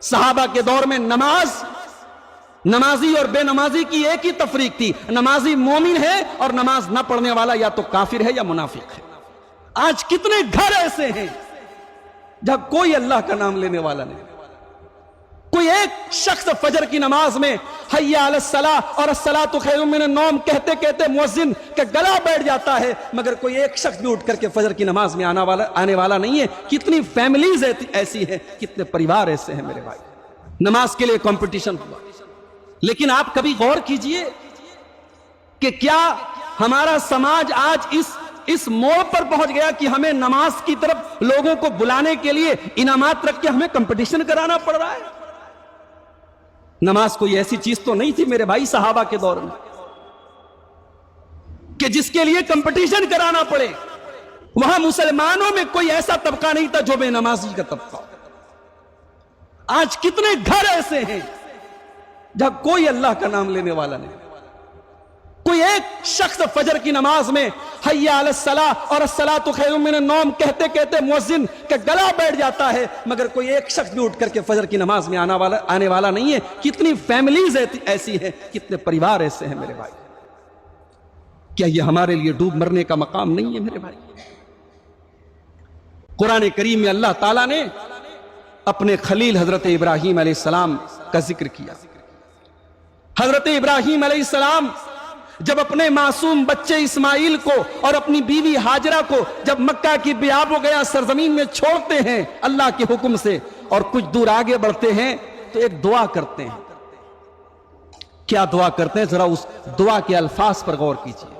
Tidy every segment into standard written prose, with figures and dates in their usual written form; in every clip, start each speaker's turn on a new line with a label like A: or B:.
A: صحابہ کے دور میں نمازی اور بے نمازی کی ایک ہی تفریق تھی، نمازی مومن ہے اور نماز نہ پڑھنے والا یا تو کافر ہے یا منافق ہے۔ آج کتنے گھر ایسے ہیں جہاں کوئی اللہ کا نام لینے والا نہیں، کوئی ایک شخص فجر کی نماز میں حی علی الصلاۃ اور الصلاۃ خیر من النوم کہتے کہتے مؤذن کا گلا بیٹھ جاتا ہے، مگر کوئی ایک شخص بھی اٹھ کر کے فجر کی نماز میں آنے والا نہیں ہے۔ کتنی فیملیز ایسی ہیں، کتنے پریوار ایسے ہیں میرے بھائی۔ نماز کے لیے کمپٹیشن ہوا، لیکن آپ کبھی غور کیجئے کہ کیا ہمارا سماج آج اس موڑ پر پہنچ گیا کہ ہمیں نماز کی طرف لوگوں کو بلانے کے لیے انعامات رکھ کے ہمیں کمپٹیشن کرانا پڑ رہا ہے؟ نماز کوئی ایسی چیز تو نہیں تھی میرے بھائی صحابہ کے دور میں کہ جس کے لیے کمپٹیشن کرانا پڑے۔ وہاں مسلمانوں میں کوئی ایسا طبقہ نہیں تھا جو بے نمازی کا طبقہ۔ آج کتنے گھر ایسے ہیں جہاں کوئی اللہ کا نام لینے والا نہیں، کوئی ایک شخص فجر کی نماز میں حی علی الصلاۃ اور الصلاۃ خیر من النوم کہتے کہتے مؤذن کا گلا بیٹھ جاتا ہے، مگر کوئی ایک شخص بھی اٹھ کر کے فجر کی نماز میں آنے والا نہیں ہے۔ کتنی فیملیز ایسی ہیں، کتنے پریوار ایسے ہیں میرے بھائی۔ کیا یہ ہمارے لیے ڈوب مرنے کا مقام نہیں ہے میرے بھائی؟ قرآن کریم میں اللہ تعالیٰ نے اپنے خلیل حضرت ابراہیم علیہ السلام کا ذکر کیا۔ حضرت ابراہیم علیہ السلام جب اپنے معصوم بچے اسماعیل کو اور اپنی بیوی ہاجرہ کو جب مکہ کی بیاب و گیا سرزمین میں چھوڑتے ہیں اللہ کے حکم سے اور کچھ دور آگے بڑھتے ہیں تو ایک دعا کرتے ہیں۔ کیا دعا کرتے ہیں؟ ذرا اس دعا کے الفاظ پر غور کیجیے۔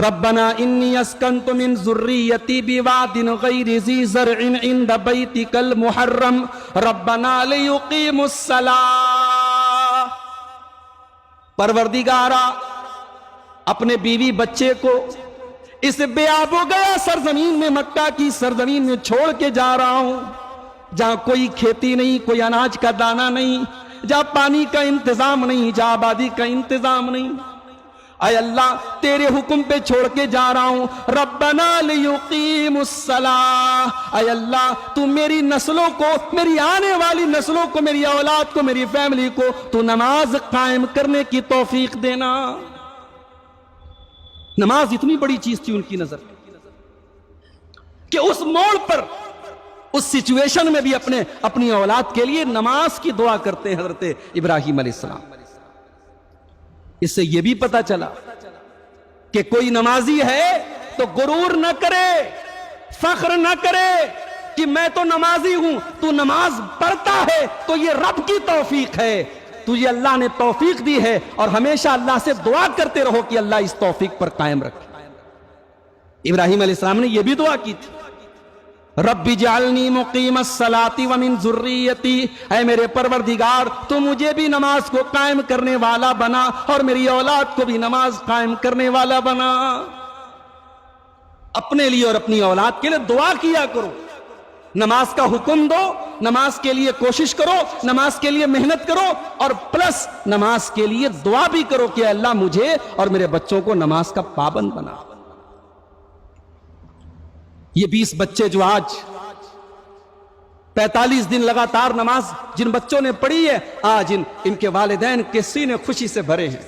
A: ربنا انی اسکنت من ذریتی بواد غیر ذی زرع عند بیتک المحرم ربنا لیقیموا الصلاۃ۔ پروردگارا اپنے بیوی بچے کو اس بے آب و گیا سرزمین میں مکہ کی سرزمین میں چھوڑ کے جا رہا ہوں، جہاں کوئی کھیتی نہیں، کوئی اناج کا دانہ نہیں، جہاں پانی کا انتظام نہیں، جہاں آبادی کا انتظام نہیں۔ اے اللہ تیرے حکم پہ چھوڑ کے جا رہا ہوں، ربنا لیقیموا الصلاۃ۔ اے اللہ تو میری نسلوں کو، میری آنے والی نسلوں کو، میری اولاد کو، میری فیملی کو تو نماز قائم کرنے کی توفیق دینا۔ نماز اتنی بڑی چیز تھی ان کی نظر کہ اس موڑ پر، اس سچویشن میں بھی اپنی اولاد کے لیے نماز کی دعا کرتے ہیں حضرت ابراہیم علیہ السلام۔ اس سے یہ بھی پتا چلا کہ کوئی نمازی ہے تو غرور نہ کرے، فخر نہ کرے کہ میں تو نمازی ہوں۔ تو نماز پڑھتا ہے تو یہ رب کی توفیق ہے، تجھے اللہ نے توفیق دی ہے، اور ہمیشہ اللہ سے دعا کرتے رہو کہ اللہ اس توفیق پر قائم رکھے۔ ابراہیم علیہ السلام نے یہ بھی دعا کی تھی، رب اجعلنی مقیم الصلاۃ ومن ذریتی، اے میرے پروردگار تو مجھے بھی نماز کو قائم کرنے والا بنا اور میری اولاد کو بھی نماز قائم کرنے والا بنا۔ اپنے لیے اور اپنی اولاد کے لیے دعا کیا کرو، نماز کا حکم دو، نماز کے لیے کوشش کرو، نماز کے لیے محنت کرو، اور پلس نماز کے لیے دعا بھی کرو کہ اللہ مجھے اور میرے بچوں کو نماز کا پابند بنا۔ یہ 20 بچے جو آج 45 دن لگاتار نماز جن بچوں نے پڑھی ہے، آج ان کے والدین کے سینے خوشی سے بھرے ہیں۔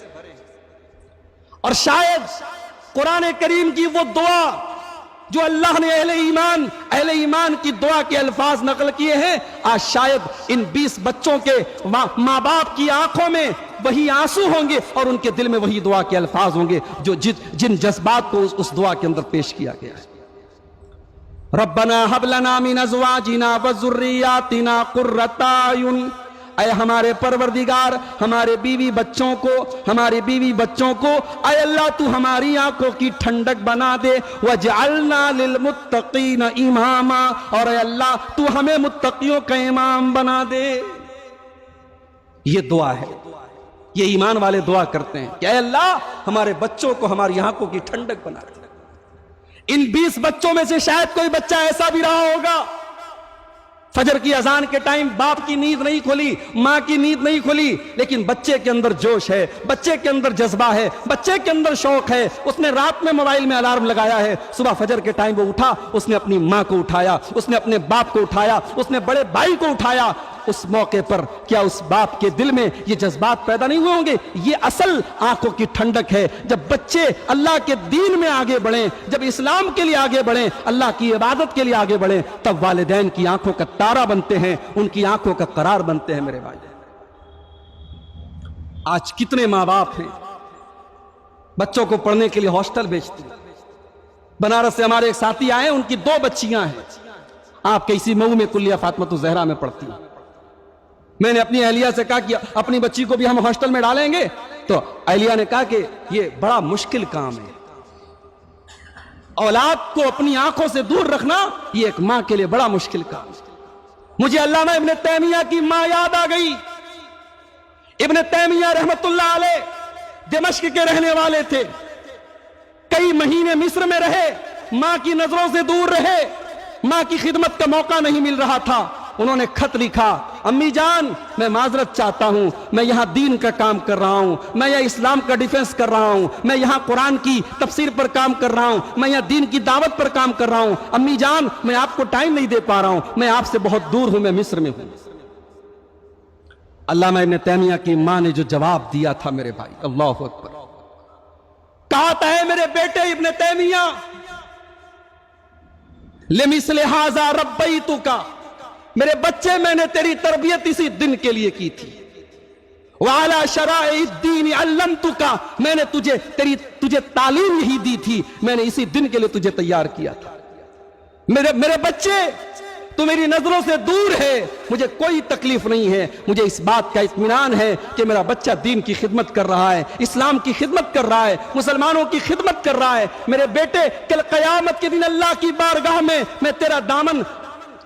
A: اور شاید قرآن کریم کی وہ دعا جو اللہ نے اہل ایمان کی دعا کے الفاظ نقل کیے ہیں، آج شاید ان 20 بچوں کے ماں باپ کی آنکھوں میں وہی آنسو ہوں گے اور ان کے دل میں وہی دعا کے الفاظ ہوں گے جو جن جذبات کو اس دعا کے اندر پیش کیا گیا ہے۔ ربنا ہب لنا من ازواجنا وذریاتنا قرۃ اعین، اے ہمارے پروردگار ہمارے بیوی بچوں کو اے اللہ تو ہماری آنکھوں کی ٹھنڈک بنا دے، وجعلنا للمتقین اماما، اور اے اللہ تو ہمیں متقیوں کا امام بنا دے۔ یہ دعا ہے، یہ ایمان والے دعا کرتے ہیں کہ اے اللہ ہمارے بچوں کو ہماری آنکھوں کی ٹھنڈک بنا دے۔ ان 20 بچوں میں سے شاید کوئی بچہ ایسا بھی رہا ہوگا، فجر کی اذان کے ٹائم باپ کی نیند نہیں کھلی، ماں کی نیند نہیں کھلی، لیکن بچے کے اندر جوش ہے، بچے کے اندر جذبہ ہے، بچے کے اندر شوق ہے، اس نے رات میں موبائل میں الارم لگایا ہے، صبح فجر کے ٹائم وہ اٹھا، اس نے اپنی ماں کو اٹھایا، اس نے اپنے باپ کو اٹھایا، اس نے بڑے بھائی کو اٹھایا، اس موقع پر کیا اس باپ کے دل میں یہ جذبات پیدا نہیں ہوئے ہوں گے؟ یہ اصل آنکھوں کی ٹھنڈک ہے. جب بچے اللہ کے دین میں آگے بڑھیں، جب اسلام کے لیے آگے بڑھیں، اللہ کی عبادت کے لیے آگے بڑھیں، تب والدین کی آنکھوں کا تارا بنتے ہیں، ان کی آنکھوں کا قرار بنتے ہیں. میرے بھائی، آج کتنے ماں باپ ہیں بچوں کو پڑھنے کے لیے ہاسٹل بھیجتے ہیں. بنارس سے ہمارے ایک ساتھی آئے، ان کی 2 بچیاں ہیں، آپ کے اسی مئو میں کلیہ فاطمۃ الزہرا میں پڑھتی ہیں. میں نے اپنی اہلیہ سے کہا کہ اپنی بچی کو بھی ہم ہاسٹل میں ڈالیں گے، تو اہلیہ نے کہا کہ یہ بڑا مشکل کام ہے. اولاد کو اپنی آنکھوں سے دور رکھنا یہ ایک ماں کے لیے بڑا مشکل کام ہے. مجھے علامہ ابن تیمیہ کی ماں یاد آ گئی. ابن تیمیہ رحمت اللہ علیہ دمشق کے رہنے والے تھے. کئی مہینے مصر میں رہے، ماں کی نظروں سے دور رہے، ماں کی خدمت کا موقع نہیں مل رہا تھا. انہوں نے خط لکھا، امی جان میں معذرت چاہتا ہوں، میں یہاں دین کا کام کر رہا ہوں، میں یہاں اسلام کا ڈیفنس کر رہا ہوں، میں یہاں قرآن کی تفسیر پر کام کر رہا ہوں، میں یہاں دین کی دعوت پر کام کر رہا ہوں. امی جان میں آپ کو ٹائم نہیں دے پا رہا ہوں، میں آپ سے بہت دور ہوں، میں مصر میں ہوں. علامہ ابن تیمیہ کی ماں نے جو جواب دیا تھا میرے بھائی، اللہ اکبر، کہتا ہے میرے بیٹے ابن تیمیہ، لمثل ھذا ربیتک، میرے بچے میں نے تیری تربیت اسی دن کے لیے کی تھی. وعلی شرائع الدین علمتک، میں نے تجھے تعلیم یہی دی تھی، میں نے اسی دن کے لیے تجھے تیار کیا تھا. میرے بچے تو میری نظروں سے دور ہے، مجھے کوئی تکلیف نہیں ہے، مجھے اس بات کا اطمینان ہے کہ میرا بچہ دین کی خدمت کر رہا ہے، اسلام کی خدمت کر رہا ہے، مسلمانوں کی خدمت کر رہا ہے. میرے بیٹے کل قیامت کے دن اللہ کی بارگاہ میں تیرا دامن،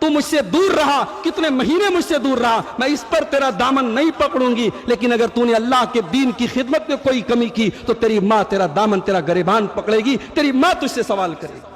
A: تو مجھ سے دور رہا، کتنے مہینے مجھ سے دور رہا، میں اس پر تیرا دامن نہیں پکڑوں گی، لیکن اگر تو نے اللہ کے دین کی خدمت میں کوئی کمی کی تو تیری ماں تیرا دامن، تیرا گریبان پکڑے گی، تیری ماں تجھ سے سوال کرے گی.